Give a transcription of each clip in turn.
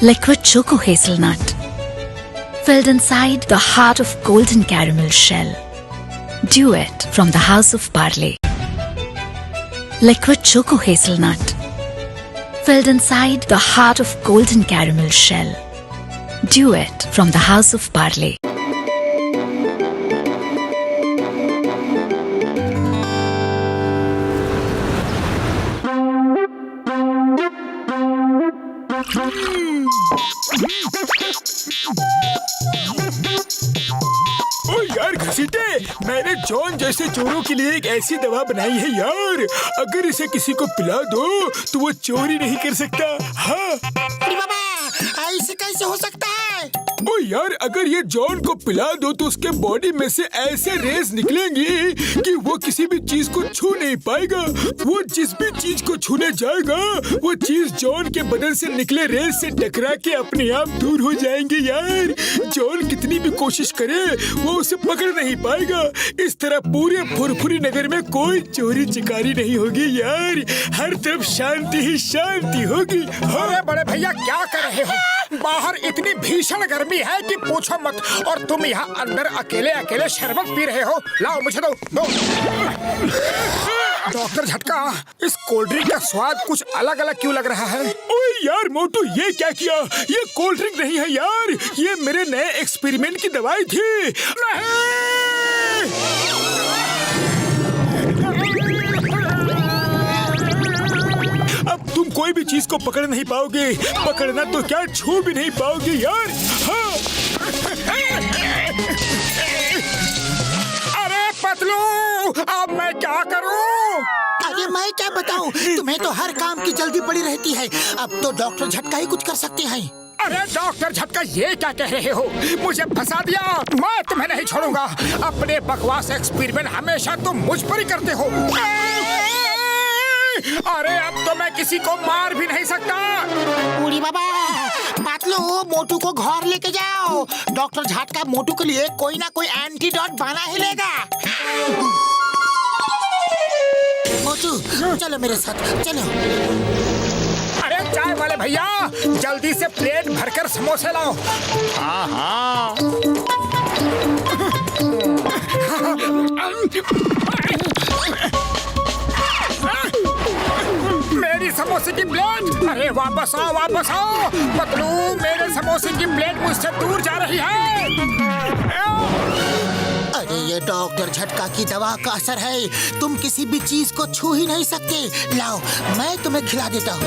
Liquid Choco Hazelnut, filled inside the heart of golden caramel shell. Duet from the House of Parle. Liquid Choco Hazelnut, filled inside the heart of golden caramel shell. Duet from the House of Parle. ओ यार घसीटे, मैंने John जैसे चोरों के लिए एक ऐसी दवा बनाई है यार, अगर इसे किसी को पिला दो तो वो चोरी नहीं कर सकता। हाँ बाबा, ऐसे कैसे हो सकता है? ओ यार, अगर ये जॉन को पिला दो तो उसके बॉडी में से ऐसे रेज निकलेंगी कि वो किसी भी चीज को छू नहीं पाएगा। वो जिस भी चीज को छूने जाएगा वो चीज जॉन के बदन से निकले रेज से टकरा के अपने आप दूर हो जाएंगे यार। जॉन कितनी भी कोशिश करे वो उसे पकड़ नहीं पाएगा। इस तरह पूरे फुरफुरी नगर में कोई चोरी चिकारी नहीं होगी यार, हर तरफ शांति ही शांति होगी। अरे बड़े भैया, क्या कर रहे हो? बाहर इतनी भीषण गर्मी है कि पूछो मत, और तुम यहाँ अंदर अकेले अकेले शरबत पी रहे हो। लाओ मुझे दो। डॉक्टर झटका, इस कोल्ड ड्रिंक का स्वाद कुछ अलग अलग क्यों लग रहा है? ओए यार मोटू, ये क्या किया? ये कोल्ड ड्रिंक नहीं है यार, ये मेरे नए एक्सपेरिमेंट की दवाई थी। नहीं! अब तुम कोई भी चीज को पकड़ नहीं पाओगे, पकड़ना तो क्या छू भी नहीं पाओगे यार। हाँ। अरे पतलू, अब मैं क्या करूं? अरे मैं क्या बताऊं, तुम्हें तो हर काम की जल्दी पड़ी रहती है। अब तो डॉक्टर झटका ही कुछ कर सकते हैं। अरे डॉक्टर झटका, ये क्या कह रहे हो? मुझे फंसा दिया, मैं तुम्हें नहीं छोड़ूंगा। अपने बकवास एक्सपेरिमेंट हमेशा तुम मुझ पर ही करते हो। अरे अब तो मैं किसी को मार भी नहीं सकता। बूढ़ी बाबा, पतलू, मोटू को घर लेके जाओ। डॉक्टर झटका मोटू के लिए कोई ना कोई एंटीडोट बना ही लेगा। मोटू, चलो मेरे साथ, चलो। अरे चाय वाले भैया, जल्दी से प्लेट भरकर समोसे लाओ। हाँ हाँ। मेरी समोसे की प्लेट! अरे वापस आओ, वापस आओ। पतलू, मेरे समोसे की प्लेट मुझसे दूर जा रही है। अरे ये डॉक्टर झटका की दवा का असर है, तुम किसी भी चीज को छू ही नहीं सकते। लाओ, मैं तुम्हें खिला देता हूँ।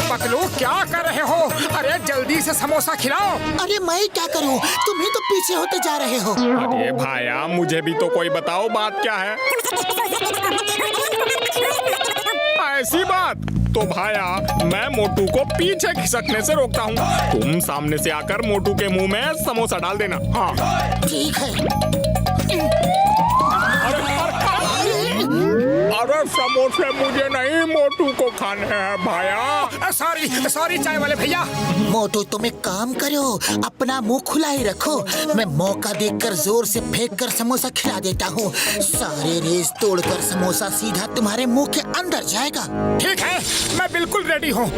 पतलू, क्या कर रहे हो? अरे जल्दी से समोसा खिलाओ। अरे मैं क्या करूँ, तुम ही तो पीछे होते जा रहे हो। अरे भाया, मुझे भी तो कोई बताओ, बात क्या है? ऐसी बात तो भाया, मैं मोटू को पीछे खिसकने से रोकता हूँ। तुम सामने से आकर मोटू के मुंह में समोसा डाल देना। हाँ ठीक है। अरे समोसे मुझे नहीं, मोटू को खाने हैं भाया। सॉरी सॉरी चाय वाले भैया। मोटू, तुम एक काम करो, अपना मुंह खुला ही रखो। मैं मौका देखकर जोर से फेंक कर समोसा खिला देता हूँ। सारे रेज तोड़कर समोसा सीधा तुम्हारे मुंह के अंदर जाएगा। ठीक है, मैं बिल्कुल रेडी हूँ।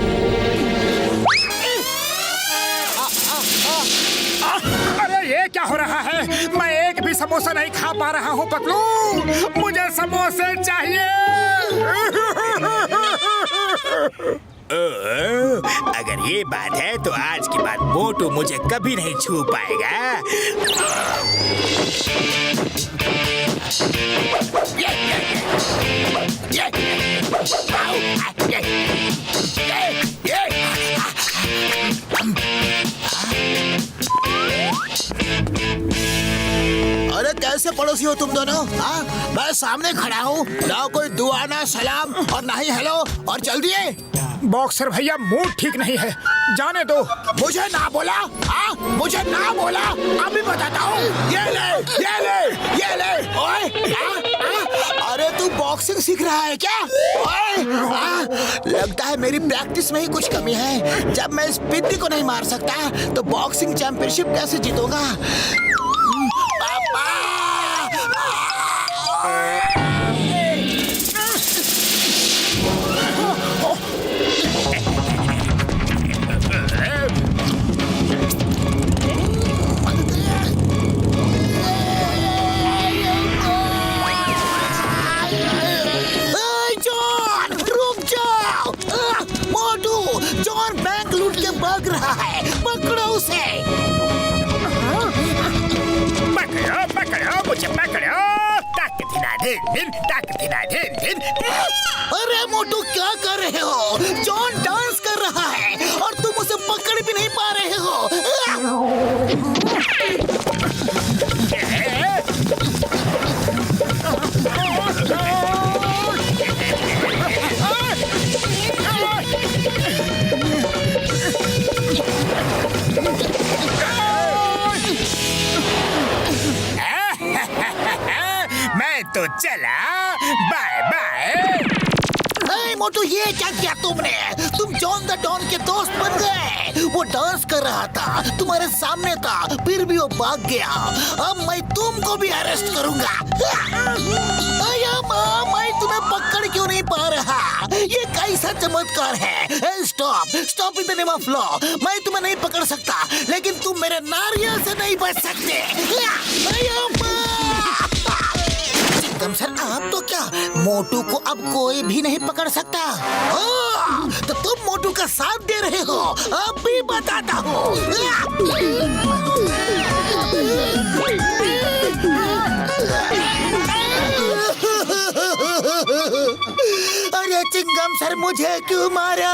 अरे ये क्या हो रहा है? मैं एक भी समोसा नहीं खा पा रहा हूँ पतलू, मुझे समोसे चाहिए। अगर ये बात है तो आज के बाद मोटू मुझे कभी नहीं छू पाएगा। अरे कैसे पड़ोसी हो तुम दोनों? हाँ, मैं सामने खड़ा हूँ, ना कोई दुआ ना सलाम और ना ही हेलो, और चल दिए। बॉक्सर भैया, मूड ठीक नहीं है, जाने दो। मुझे ना बोला? हाँ, मुझे ना बोला? अभी बताता हूँ। ये ले, ये ले, ये ले। ओए, अरे तू बॉक्सिंग सीख रहा है क्या? ओए, लगता है मेरी प्रैक्टिस में ही कुछ कमी है। जब मैं इस पिद्दी को नहीं मार सकता तो बॉक्सिंग चैंपियनशिप कैसे जीतूंगा? पापा! धिन धिन ताक धिना धिन धिन। अरे मोटू क्या कर रहे हो? जॉन डांस कर रहा है और तुम उसे पकड़ भी नहीं पा रहे हो। मैं तो चला, बाय बाय। ए, मोटू ये क्या किया तुमने? तुम जॉन द डॉन के दोस्त बन गए। वो डांस कर रहा था, तुम्हारे सामने था, फिर भी वो भाग गया। अब मैं तुमको भी अरेस्ट करूंगा। अया माँ, मैं तुम्हें पकड़ क्यों नहीं पा रहा? ये कैसा चमत्कार है? Stop stop in the name of law. मैं तुम्हें नहीं पकड़ सकता, लेकिन तुम मेरे नारियल से नहीं बच सकते। अया माँ! सर आप तो क्या, मोटू को अब कोई भी नहीं पकड़ सकता। तो तुम मोटू का साथ दे रहे हो? अब भी बताता हूँ। अरे चिंगम सर, मुझे क्यों मारा?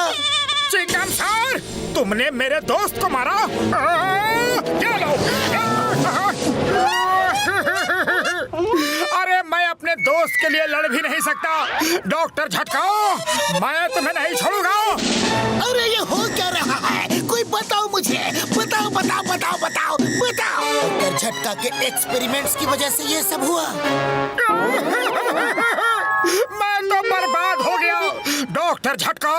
चिंगम सर, तुमने मेरे दोस्त को मारा? क्या लो? अरे मैं अपने दोस्त के लिए लड़ भी नहीं सकता। डॉक्टर झटका, मैं तुम्हें नहीं छोड़ूंगा। अरे ये हो क्या रहा है? कोई बताओ मुझे, बताओ बताओ बताओ बताओ बताओ। डॉक्टर झटका के एक्सपेरिमेंट्स की वजह से ये सब हुआ। मैं तो बर्बाद हो गया। डॉक्टर झटका,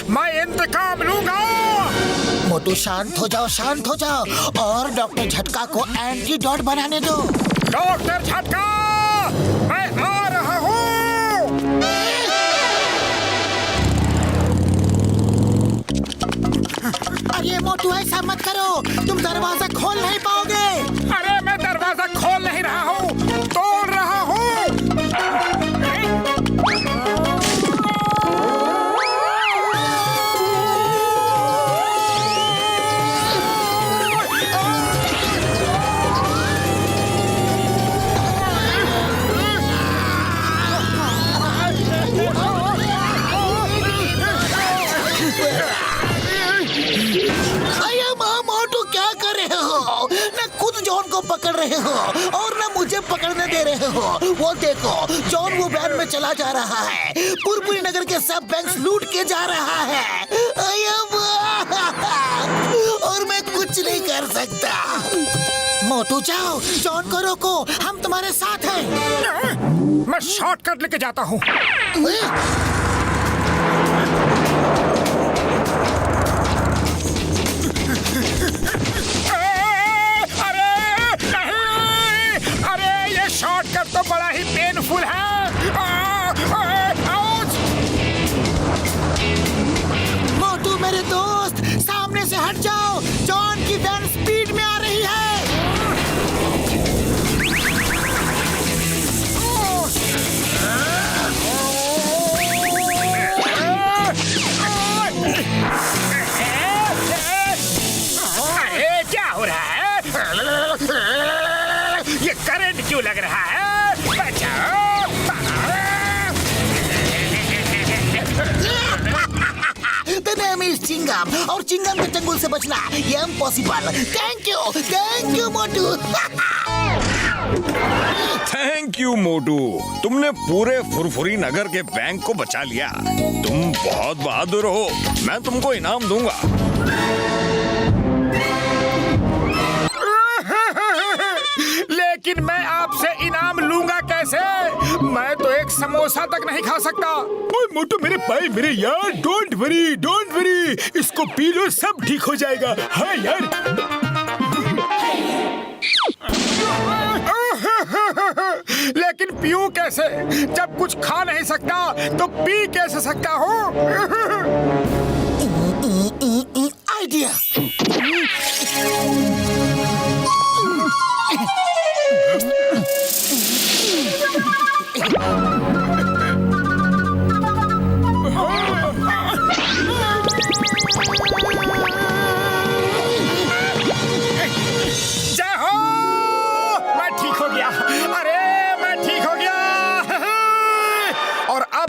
मैं इंतकाम लूंगा। मोटू शांत हो जाओ, शांत हो जाओ और डॉक्टर झटका को एंटीडोट बनाने दो। डॉक्टर झटका, मैं आ रहा हूँ। अरे मोटू ऐसा मत करो, तुम दरवाजा खोल नहीं पाओगे। अरे मैं दरवाजा खोल नहीं रहा हूँ, तोड़ रहा हूँ। पकड़ रहे हो और ना मुझे पकड़ने दे रहे हो। वो देखो, जॉन वो वैन में चला जा रहा है, पुरपुरी नगर के सब बैंक लूट के जा रहा है। और मैं कुछ नहीं कर सकता। मोटू जाओ, जॉन को रोको, हम तुम्हारे साथ हैं। मैं शॉर्टकट लेके जाता हूँ। शॉर्टकट तो बड़ा ही पेनफुल है। मोटू मेरे दोस्त, सामने से हट जाओ, जॉन की वैन स्पीड में आ रही है। अरे क्या हो रहा है? ये करंट क्यों लग रहा है? बचाओ! The name is चिंगम और चिंगम के चंगुल से बचना ये impossible. Thank you Motu. Thank you Motu, तुमने पूरे फुरफुरी नगर के बैंक को बचा लिया। तुम बहुत बहादुर हो, मैं तुमको इनाम दूंगा। लेकिन मैं आपसे इनाम लूंगा कैसे? मैं तो एक समोसा तक नहीं खा सकता। ओए मोटू मेरे भाई मेरे यार, डोंट वरी, इसको पी लो, सब ठीक हो जाएगा। हाँ यार। लेकिन पीऊं कैसे? जब कुछ खा नहीं सकता तो पी कैसे सकता हूँ? आइडिया। जय हो! मैं ठीक हो गया। अरे मैं ठीक हो गया।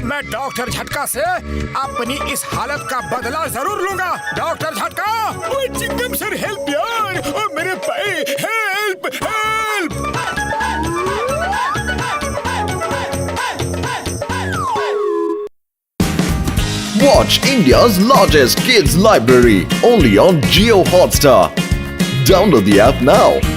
मैं डॉक्टर झटका से अपनी इस हालत का बदला जरूर लूंगा। डॉक्टर झटका! ओए चिंगम सर हेल्प यार, ओ मेरे भाई help help. Watch India's largest kids library only on Jio Hotstar. Download the app now.